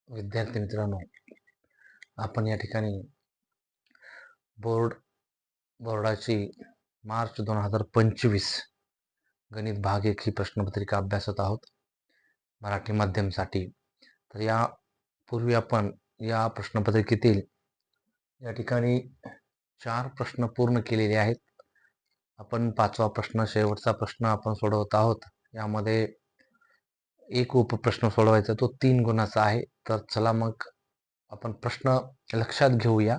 विद्यार्थी मित्रांनो, आपण या ठिकाणी बोर्डाची मार्च 2025 गणित भाग 1 ही प्रश्नपत्रिका अभ्यासत आहोत मराठी माध्यमसाठी. तर या पूर्वी आपण या प्रश्नपत्रिकेतील या ठिकाणी 4 प्रश्न पूर्ण केलेले आहेत. आपण 5वा प्रश्न, शेवटचा प्रश्न आपण सोडवत आहोत. यामध्ये एक उपप्रश्न सोडवायचा, तो 3 गुणाचा आहे. तर चला मग आपण प्रश्न लक्षात घेऊया.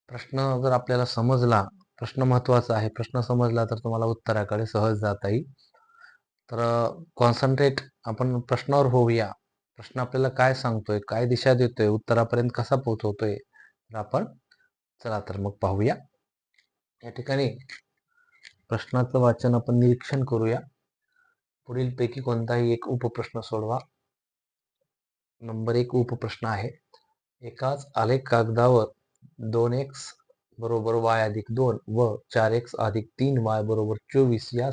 प्रश्न जर आपल्याला समजला, प्रश्न महत्त्वाचा आहे, प्रश्न समजला तर तुम्हाला उत्तराकडे सहज जाता येईल. तर कॉन्सन्ट्रेट आपण प्रश्नावर होऊया. प्रश्न आपल्याला काय सांगतोय, काय दिशा देतोय, उत्तरापर्यंत कसा पोहोचवतोय, तर आपण चला तर मग पाहूया. या ठिकाणी प्रश्नाचं वाचन आपण निरीक्षण करूया. पुढीलपैकी कोणताही एक उपप्रश्न सोडवा. नंबर 1 उपप्रश्न आहे, एकाच आलेख कागदावर 2x बरोबर y अधिक 2 व 4x अधिक 3y बरोबर 24 या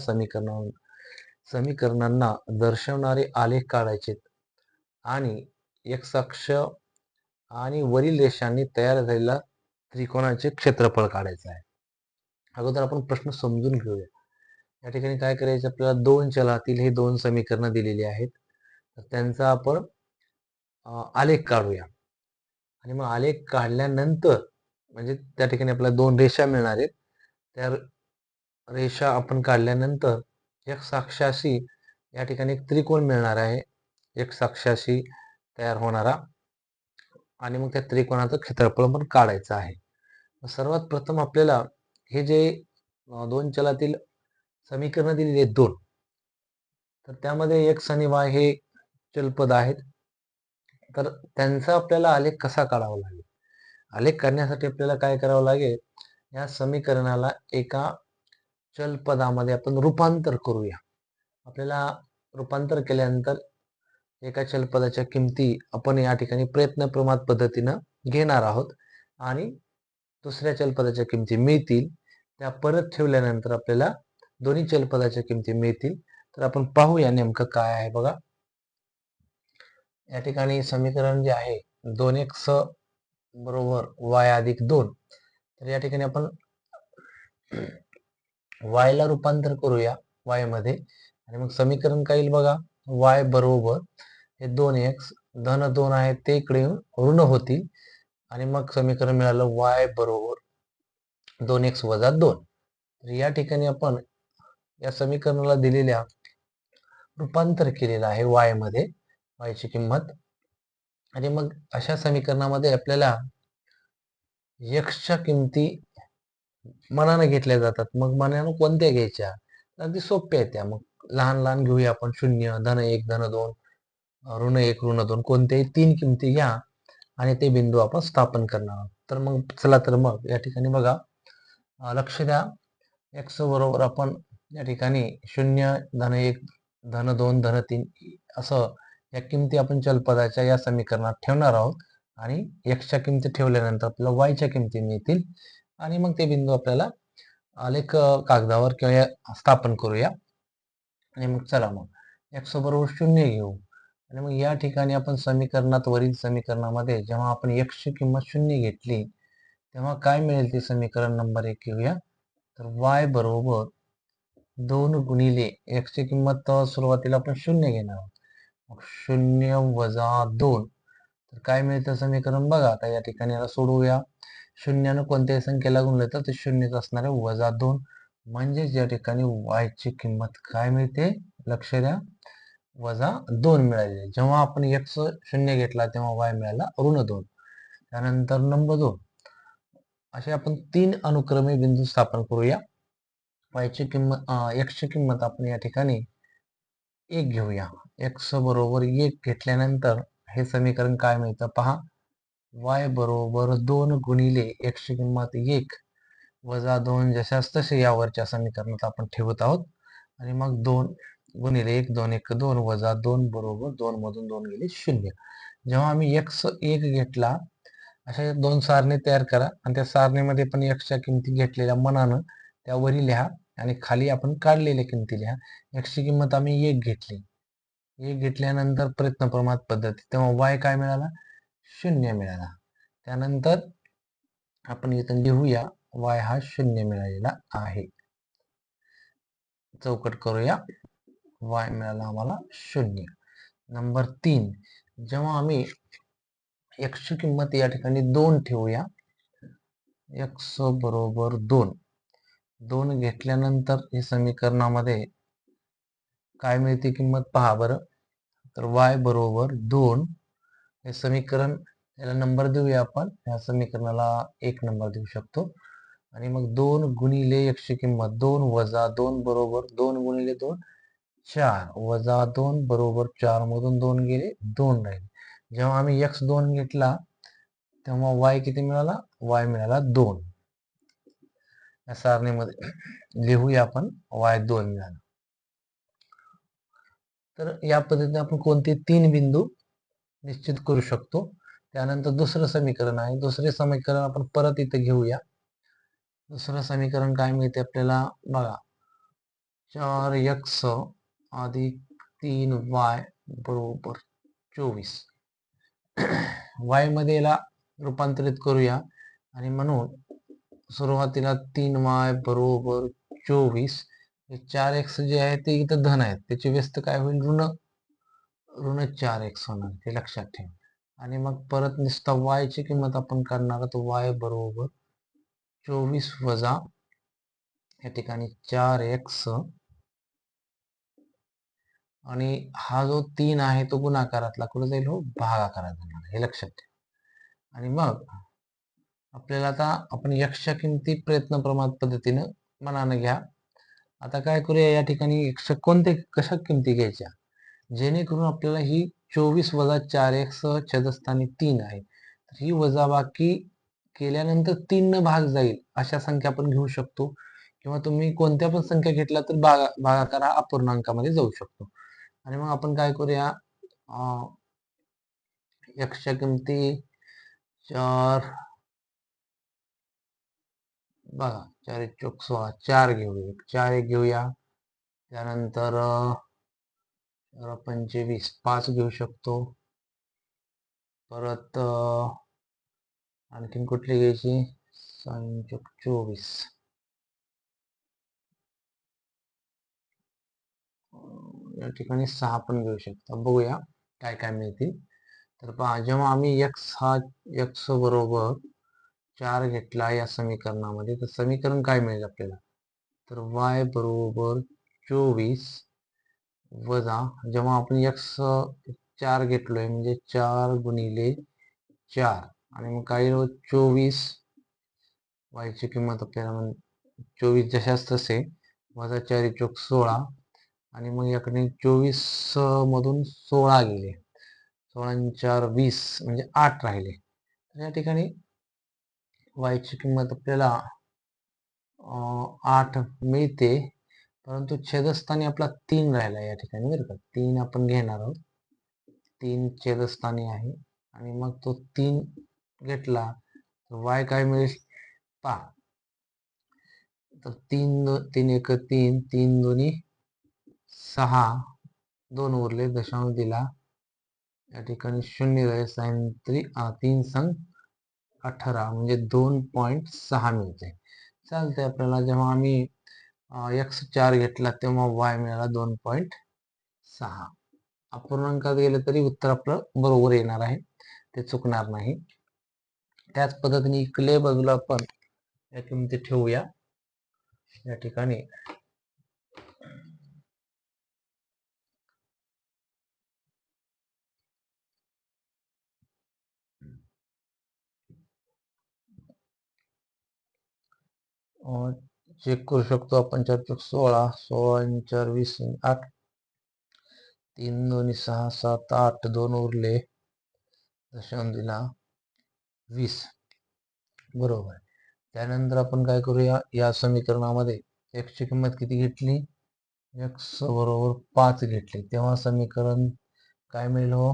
समीकरणांना दर्शवणारे आलेख काढायचे आणि x अक्ष आणि वरील रेषांनी तयार झालेला त्रिकोणाचे क्षेत्रफळ काढायचे आहे. अगोदर आपण प्रश्न समजून घेऊया. या ठिकाणी काय करायचं, आपल्याला 2 चलातील हे 2 समीकरणं दिलेली आहेत. तर त्यांचा आपण आलेख काढूया. आणि मग आलेख काढल्यानंतर म्हणजे त्या ठिकाणी आपल्याला 2 रेषा मिळणार आहेत. त्या रेषा आपण काढल्यानंतर x अक्षाशी या ठिकाणी एक त्रिकोण मिळणार आहे, x अक्षाशी तयार होणारा, आणि मग त्या त्रिकोणाचं क्षेत्रफळ पण काढायचं आहे. सर्वात प्रथम आपल्याला हे जे 2 चलातील समीकरण दिलेली आहेत 2, तर त्यामध्ये x आणि y हे चलपद आहेत. तर त्यांचा आपल्याला आलेख कसा काढावा लागेल? आलेख काढण्यासाठी आपल्याला काय करावं लागेल, या समीकरणाला एका चलपदामध्ये आपण रूपांतर करूया. आपल्याला रूपांतर केल्यानंतर एका चलपदाच्या किमती आपण या ठिकाणी प्रयत्नप्रमाण पद्धतीनं घेणार आहोत आणि दुसऱ्या चलपदाच्या किमती मिळतील. त्या परत ठेवल्यानंतर आपल्याला दोन्ही चलपदाच्या किमती मिळतील. तर आपण पाहूया नेमकं काय आहे. बघा, या ठिकाणी समीकरण जे आहे 2x बरोबर y अधिक 2, तर या ठिकाणी आपण y ला रूपांतर करूया y मध्ये, आणि मग समीकरण काय येईल बघा, y बरोबर हे 2x धन 2 आहे ते इकडे येऊन ऋण होतील, आणि मग समीकरण मिळालं y बरोबर 2x वजा 2. तर या ठिकाणी आपण या समीकरणाला दिलेल्या रूपांतर केलेलं आहे y मध्ये, y ची किंमत. आणि मग अशा समीकरणामध्ये आपल्याला x च्या किमती मनाने घेतल्या जातात. मग मनाने कोणत्या घ्यायच्या? अगदी सोप्या आहेत त्या. मग लहान लहान घेऊया आपण. 0, धन 1, धन 2, ऋण 1, ऋण 2, कोणत्याही 3 किमती घ्या आणि ते बिंदू आपण स्थापन करणार आहोत. तर मग चला तर मग या ठिकाणी बघा, लक्ष द्या, x बरोबर आपण या ठिकाणी 0, धन 1, धन 2, धन 3 असं या किमती आपण चलपदाच्या या समीकरणात ठेवणार आहोत, आणि x च्या किमती ठेवल्यानंतर आपल्याला y च्या किमती मिळतील, आणि मग ते बिंदू आपल्याला आलेख कागदावर किंवा स्थापन करूया. आणि मग चला मग x बरोबर 0 घेऊ, आणि मग या ठिकाणी आपण समीकरणात, वरील समीकरणामध्ये जेव्हा आपण x ची किंमत 0 घेतली तेव्हा काय मिळेल ते समीकरण नंबर 1 घेऊया. तर y बरोबर 2 गुणिले x ची किंमत सुरुवातीला आपण 0 घेणार आहोत, मग 0 वजा 2, तर काय मिळतं समीकरण बघा. आता या ठिकाणी याला सोडवूया. 0 कोणत्याही संख्येला गुणलं तर ते 0च असणार आहे, वजा 2, म्हणजे या ठिकाणी y ची किंमत काय मिळते, लक्ष द्या, वजा 2 मिळाली. जेव्हा आपण x 0 घेतला तेव्हा y मिळाला ऋण 2. त्यानंतर नंबर 2, असे आपण 3 अनुक्रमे बिंदू स्थापन करूया. y ची किंमत, x ची किंमत आपण या ठिकाणी 1 घेऊया. x बरोबर 1 घेतल्यानंतर हे समीकरण काय मिळतं पहा, y बरोबर 2 गुणिले x ची किंमत 1 वजा 2, जशास तसे यावरच्या समीकरणात आपण ठेवत आहोत, आणि मग 2 गुणिले 1, 2 1 2 वजा 2 बरोबर 2 मधून 2 गेले 0. जेव्हा आम्ही x 1 घेतला, अशा 2 सारणी तयार करा, आणि त्या सारणीमध्ये पण x च्या किमती घेतलेल्या मनानं त्यावरी लिहा, आणि खाली आपण काढलेल्या किमती लिहा. x ची किंमत आम्ही 1 घेतली, 1 घेतल्यानंतर प्रयत्नप्रमाण पद्धती, तेव्हा y काय मिळाला, शून्य मिळाला. त्यानंतर आपण इथं लिहूया y हा शून्य मिळालेला आहे. चौकट करूया. y मिळाला आम्हाला शून्य. नंबर 3, जेव्हा आम्ही x ची किंमत या ठिकाणी 2 ठेवूया, x बरोबर 2 घेतल्यानंतर हे समीकरणामध्ये काय मिळते किंमत पहा बरं. तर y बरोबर 2 हे समीकरण, याला नंबर देऊया आपण. या समीकरणाला 1 नंबर देऊ शकतो. आणि मग 2 गुणिले x ची किंमत 2 वजा 2 बरोबर 2 गुणिले 2 4 वजा 2 बरोबर 4 मधून 2 गेले 2 राहिले. जेव्हा आम्ही x 2 घेतला तेव्हा y किती मिळाला? y मिळाला 2. या सारणीमध्ये लिहूया आपण y 2 मिळाला. तर या पद्धतीने आपण कोणते 3 बिंदू निश्चित करू शकतो. त्यानंतर दुसरं समीकरण आहे. दुसरे समीकरण आपण परत इथे घेऊया. दुसरं समीकरण काय मिळते आपल्याला बघा. 4x अधिक 3y बरोबर 24. y मध्ये याला रूपांतरित करूया आणि म्हणून सुरुवातीला 3y बरोबर 24. 4x जे आहे ते इथं धन आहेत, त्याची व्यस्त काय होईल? ऋण 4x होणार, हे लक्षात ठेवा. आणि मग परत नुसता y ची किंमत आपण काढणार, तर y बरोबर 24 वजा या ठिकाणी 4x आणि हा जो 3 आहे तो गुणाकारातला कुठे जाईल? हो, भागाकारात जाणार, हे लक्षात ठेवा. आणि मग आपल्याला आता आपण x च्या किमती प्रयत्न प्रमाण पद्धतीनं मनानं घ्या. आता काय करूया, या ठिकाणी कशा किमती घ्यायच्या जेणेकरून आपल्याला ही 24 वजा 4x छेदस्थानी 3 आहे, तर ही वजाबाकी केल्यानंतर 3 न भाग जाईल अशा संख्या आपण घेऊ शकतो. किंवा तुम्ही कोणत्या पण संख्या घेतला तर भागाकार हा अपूर्णांकामध्ये जाऊ शकतो. आणि मग आपण काय करूया, x च्या किमती 4 बघा, 4 चौक 16, 4 घेऊया, 4 एक घेऊया. त्यानंतर 25 5 घेऊ शकतो. परत आणखीन कुठली घ्यायची? 6 चौक 24, या ठिकाणी 6 पण घेऊ शकतो. बघूया काय काय मिळतील. तर पहा, जेव्हा आम्ही x बरोबर 4 घेतला या समीकरणामध्ये, तर समीकरण काय मिळेल आपल्याला? तर y बरोबर 24 वजा, जेव्हा आपण x 4 घेतलोय म्हणजे 4 गुणिले 4 आणि मग काय 24, y ची किंमत आपल्याला 24 जशाच तसे वजा 4 चौक 16 आणि मग याकडे 24 मधून 16 गेले, 16 4 20 म्हणजे 8 राहिले. तर या ठिकाणी y ची किंमत आपल्याला 8 मिळते, परंतु छेदस्थानी आपला 3 राहिला या ठिकाणी बरं का. 3 आपण घेणार आहोत, 3 छेदस्थानी आहे आणि मग तो 3 घेतला तर y काय मिळेल पहा. तर 3 1 3 3 दोन्ही 6, 2 उरले, दशांश दिला, या ठिकाणी 0 राहील, साइन 3 संग 18 म्हणजे 2.6 मिळते. चालते आपल्याला. जेव्हा आम्ही x 4 घेतला तेव्हा y मिळाला 2.6. अपूर्णांकात गेलं तरी उत्तर आपलं बरोबर येणार आहे, ते चुकणार नाही. त्याच पद्धतीने इकडे बाजूला आपण या किमती ठेवूया. या ठिकाणी चेक करू शकतो आपण. 4 चौक 16, 16 4 20 8, 3 2 6 7 8, 2 उरले, दशांश दिला, 20 बरोबर. त्यानंतर आपण काय करूया, या समीकरणामध्ये x ची किंमत किती घेतली? x बरोबर 5 घेतली, तेव्हा समीकरण काय मिळेल हो?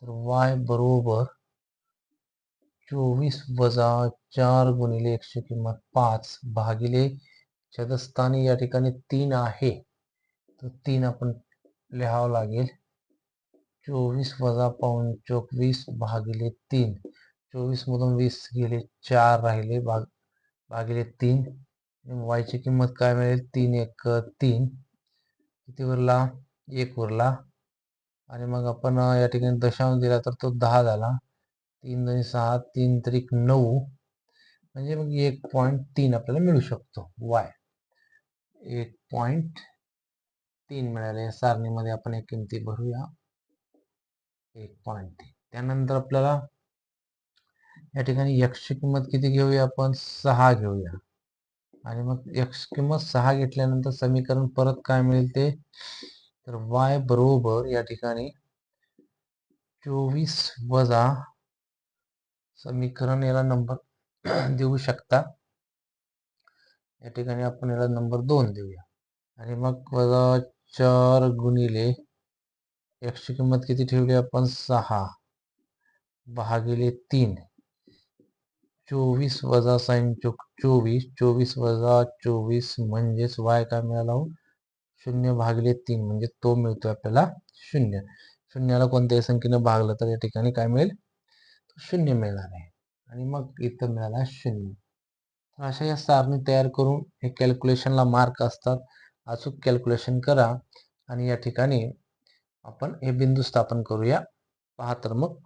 तर y बरोबर 24 वजा 4 गुणिले x ची किंमत 5 भागिले छेदस्थानी या ठिकाणी 3 आहे, तर 3 आपण लिहावं लागेल. 24 वजा पाऊण 24 भागिले 3. 24 मधून 20 गेले, 4 राहिले भागिले 3. y ची किंमत काय मिळेल? 3 1 3. किती उरला? 1 उरला. आणि मग आपण या ठिकाणी दशांश दिला तर तो 10 झाला. 3 2 6, 3 त्रिक 9, म्हणजे मग 1.3 आपल्याला मिळू शकतो y. 1.3 मिळाले. या सारणीमध्ये आपण एक किमती भरूया. 1.3. त्यानंतर आपल्याला या ठिकाणी x ची किंमत किती घेऊया? आपण 6 घेऊया. आणि मग x किंमत 6 घेतल्यानंतर समीकरण परत काय मिळेल ते? तर y बरोबर या ठिकाणी 24 वजा, समीकरण याला नंबर देऊ शकता. या ठिकाणी आपण याला नंबर 2 देऊया. आणि मग वजा 4 गुणिले x ची किंमत किती ठेवली आपण? 6 भागिले 3. 24 वजा साइन 24, 24 वजा 24 म्हणजेच y काय मिळाला? 0 भागिले 3, म्हणजे तो मिळतो आपल्याला 0. शून्याला कोणत्याही संख्येने भागलं तर या ठिकाणी काय मिळेल? 0 मिळणार आहे. आणि मग इथं मिळाला 0. तर अशा या सारणी तयार करून हे कॅल्क्युलेशनला मार्क असतात. अचूक कॅल्क्युलेशन करा आणि या ठिकाणी आपण हे बिंदू स्थापन करूया. पहा तर मग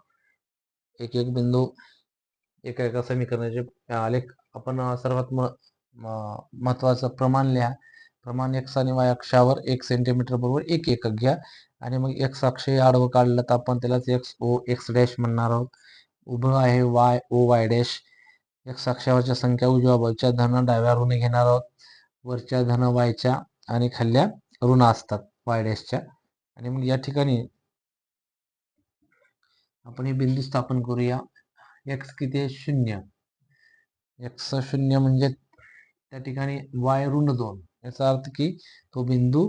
एक एक बिंदू एका एका समीकरणाचे आलेख आपण सर्वात महत्वाचं प्रमाण लिहा. प्रमाण x आणि y अक्षावर 1 सेंटीमीटर बरोबर 1 एकक घ्या. आणि मग x अक्ष आडवं काढलं तर आपण त्यालाच x डॅश म्हणणार आहोत. उभं आहे y o y dash. x अक्षावरच्या संख्या उजव्या बाजूच्या धन डाव्या ऋण घेणार आहोत. वरच्या धन y आणि खाल्ल्या ऋण असतात y डॅशच्या. आणि मग या ठिकाणी आपण हे बिंदू स्थापन करूया. x किती आहे? 0. x 0 म्हणजे त्या ठिकाणी y ऋण 2. याचा अर्थ की तो बिंदू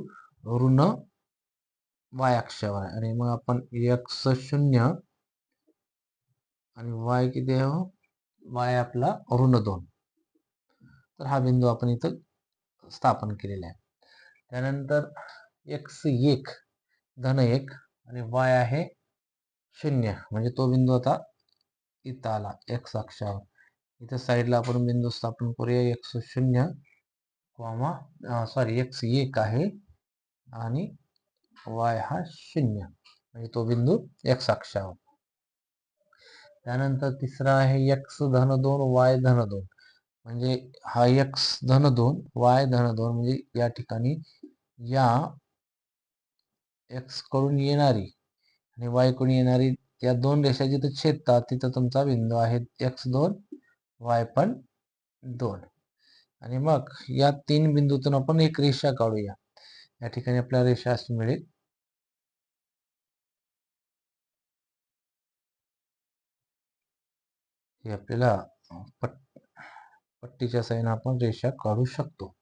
ऋण y अक्षावर आहे. आणि मग आपण x 0 आणि y किती आहे? y आपला ऋण 2. तर हा बिंदू आपण इथं स्थापन केलेला आहे. त्यानंतर x 1 धन 1 आणि y आहे 0, म्हणजे तो बिंदू आता इथं आला x अक्षावर. इथं साईडला आपण बिंदू स्थापन करूया. x 0 x 1 आहे आणि y हा 0, म्हणजे तो बिंदू x अक्षावर. त्यानंतर तिसरा आहे x धन 2 y धन 2, म्हणजे हा x धन 2 y धन 2, म्हणजे या ठिकाणी या x कडून येणारी आणि y कडून येणारी या दोन रेषा जिथं छेदतात तिथं तुमचा बिंदू आहे x 2 y पण 2. आणि मग या 3 बिंदूतून आपण एक रेषा काढूया. या ठिकाणी आपल्याला रेषा अशी मिळेल. ही आपल्याला पट्टीच्या साहाय्याने आपण रेषा काढू शकतो.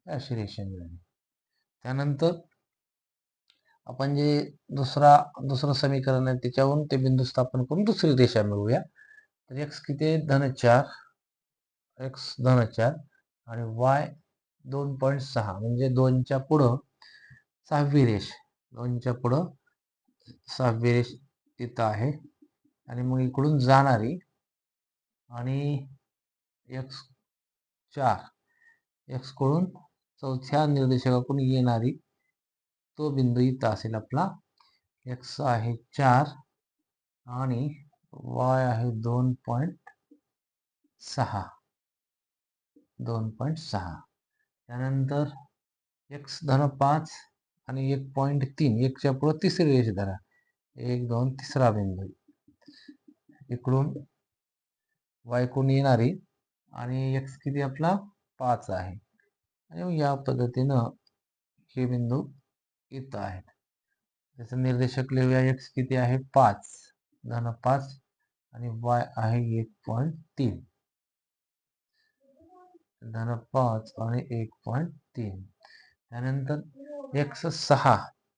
अशी रेषा मिळाली. त्यानंतर आपण जे दुसरं समीकरण आहे त्याच्यावरून ते बिंदू स्थापन करून दुसरी रेषा मिळवूया. तर x किती आहे? धन 4, x धन 4 आणि y 2.6, म्हणजे 2च्या पुढं 6वी रेष. 2च्या पुढं 6वी रेष इथं आहे. आणि मग इकडून जाणारी आणि x 4 x कडून चौथ्या निर्देशकाकडून येणारी तो बिंदू इथं असेल आपला. x आहे 4 आणि y आहे 2.6. त्यानंतर x धन 5 आणि 1.3, 1च्या पुढे तिसरी रेष धरा. 1 2 तिसरा बिंदू. इकडून y कडून येणारी आणि x किती आपला 5 आहे. आणि या पद्धतीनं हे बिंदू इथं आहेत. त्याचं निर्देशक लिहूया. x किती आहे? 5 धन 5 आणि y आहे 1.3. धन 5 आणि 1.3. त्यानंतर x 6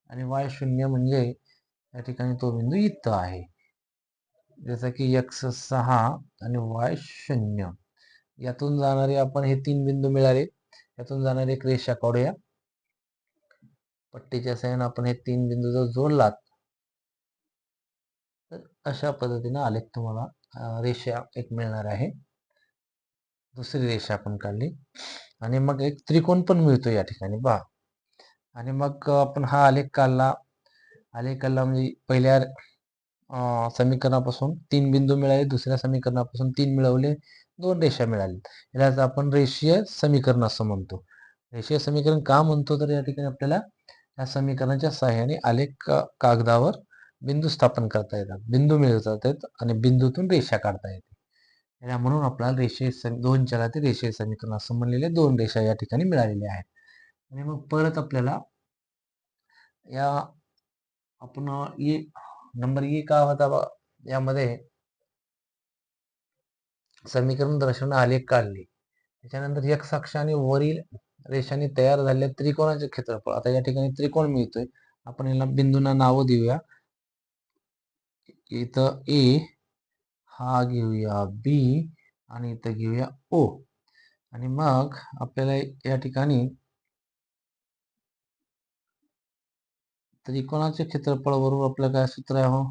आणि y 0, म्हणजे या ठिकाणी तो बिंदू इथं आहे. जसं की x 6 आणि y 0. यातून जाणारे आपण हे 3 बिंदू मिळाले. यातून जाणारी एक रेषा काढूया. पट्टीच्या साहाय्याने आपण हे 3 बिंदू जर जोडलात अशा पद्धतीनं आलेख तुम्हाला रेषा एक मिळणार आहे. दुसरी रेषा आपण काढली आणि मग एक त्रिकोण पण मिळतो या ठिकाणी पहा. आणि मग आपण हा आलेख काढला. आलेख काढला म्हणजे पहिल्या समीकरणापासून 3 बिंदू मिळाले, दुसऱ्या समीकरणापासून 3 मिळवले, 2 रेषा मिळाल्या. यालाच आपण रेषीय समीकरण असं म्हणतो. रेषीय समीकरण का म्हणतो तर या ठिकाणी आपल्याला या समीकरणाच्या सहाय्याने आलेख कागदावर बिंदू स्थापन करता येतात, बिंदू मिळवता येतात आणि बिंदूतून रेषा काढता येते. म्हणून आपल्याला दोन चलातील रेषीय समीकरण असं म्हणलेले 2 रेषा या ठिकाणी मिळालेल्या आहेत. आणि मग परत आपल्याला या आपण नंबर ए का होता बघा, यामध्ये समीकरण दर्शवून आलेख काढले. त्याच्यानंतर एक्स अक्ष आणि वरील रेषांनी तयार झालेल्या त्रिकोणाचे क्षेत्रफळ. आता या ठिकाणी त्रिकोण मिळतोय. आपण याला बिंदूंना नावं देऊया. इथं ए हा घेऊया बी आणि इथं घेऊया ओ. आणि मग आपल्याला या ठिकाणी त्रिकोणाचे क्षेत्रफळ बरोबर आपलं काय सूत्र आहे हो,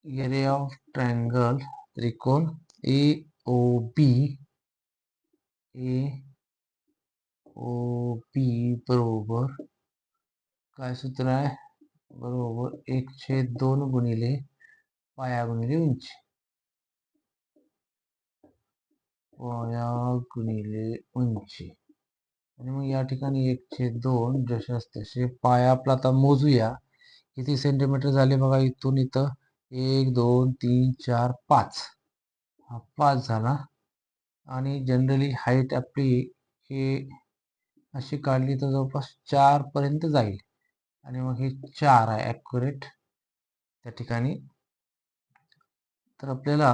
एरिया ऑफ ट्रायंगल त्रिकोण ए ओ बी बरोबर काय सूत्र आहे, बरोबर 1/2 गुणिले पाया गुणिले उंची, पाया गुणिले उंची. आणि मग या ठिकाणी 1/2 जशास तसे पाया आपला आता मोजूया किती सेंटीमीटर झाले बघा. इथून इथं 1 2 3 4 5 हा 5 झाला. आणि जनरली हाईट आपली हे अशी काढली तर जवळपास 4 पर्यंत जाईल. आणि मग हे 4 आहे ॲक्युरेट त्या ठिकाणी. तर आपल्याला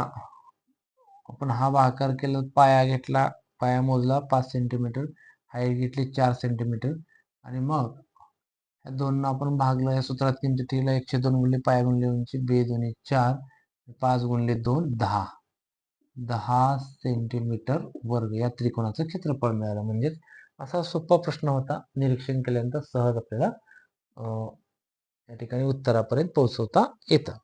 आपण हा भागाकार केला, पाया घेतला, पाया मोजला 5 सेंटीमीटर, हाईट घेतली 4 सेंटीमीटर. आणि मग या दोन आपण भागलं, या सूत्रात किंमत ठेवला 1/2 गुणिले पाया गुणिले उंची, 2 2 4, 5 गुणिले 2 10 सेंटीमीटर वर्ग या त्रिकोणाचं क्षेत्रफळ मिळालं. म्हणजे असा सोपा प्रश्न होता. निरीक्षण केल्यानंतर सहज आपल्याला या ठिकाणी उत्तरापर्यंत पोहोचवता येतं.